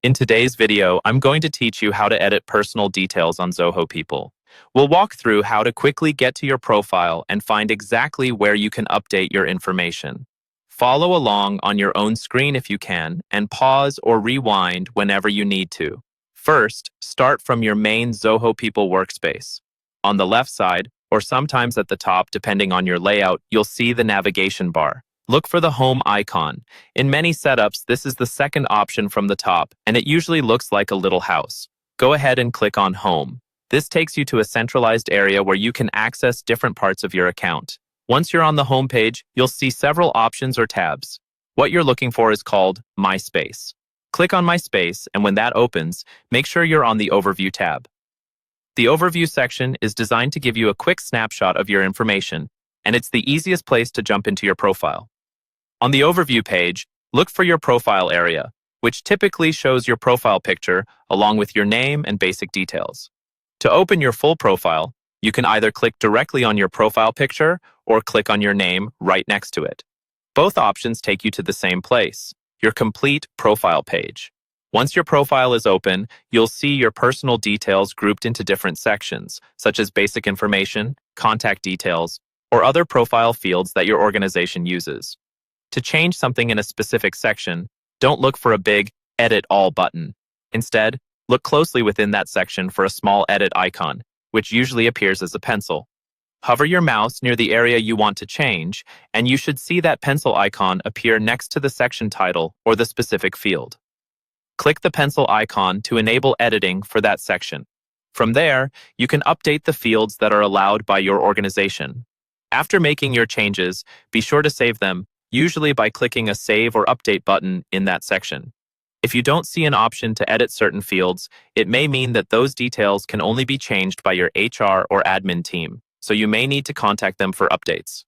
In today's video, I'm going to teach you how to edit personal details on Zoho People. We'll walk through how to quickly get to your profile and find exactly where you can update your information. Follow along on your own screen if you can, and pause or rewind whenever you need to. First, start from your main Zoho People workspace. On the left side, or sometimes at the top depending on your layout, you'll see the navigation bar. Look for the home icon. In many setups, this is the second option from the top, and it usually looks like a little house. Go ahead and click on Home. This takes you to a centralized area where you can access different parts of your account. Once you're on the home page, you'll see several options or tabs. What you're looking for is called My Space. Click on My Space, and when that opens, make sure you're on the Overview tab. The Overview section is designed to give you a quick snapshot of your information, and it's the easiest place to jump into your profile. On the Overview page, look for your profile area, which typically shows your profile picture along with your name and basic details. To open your full profile, you can either click directly on your profile picture or click on your name right next to it. Both options take you to the same place, your complete profile page. Once your profile is open, you'll see your personal details grouped into different sections, such as basic information, contact details, or other profile fields that your organization uses. To change something in a specific section, don't look for a big Edit All button. Instead, look closely within that section for a small edit icon, which usually appears as a pencil. Hover your mouse near the area you want to change, and you should see that pencil icon appear next to the section title or the specific field. Click the pencil icon to enable editing for that section. From there, you can update the fields that are allowed by your organization. After making your changes, be sure to save them, usually by clicking a Save or Update button in that section. If you don't see an option to edit certain fields, it may mean that those details can only be changed by your HR or admin team, so you may need to contact them for updates.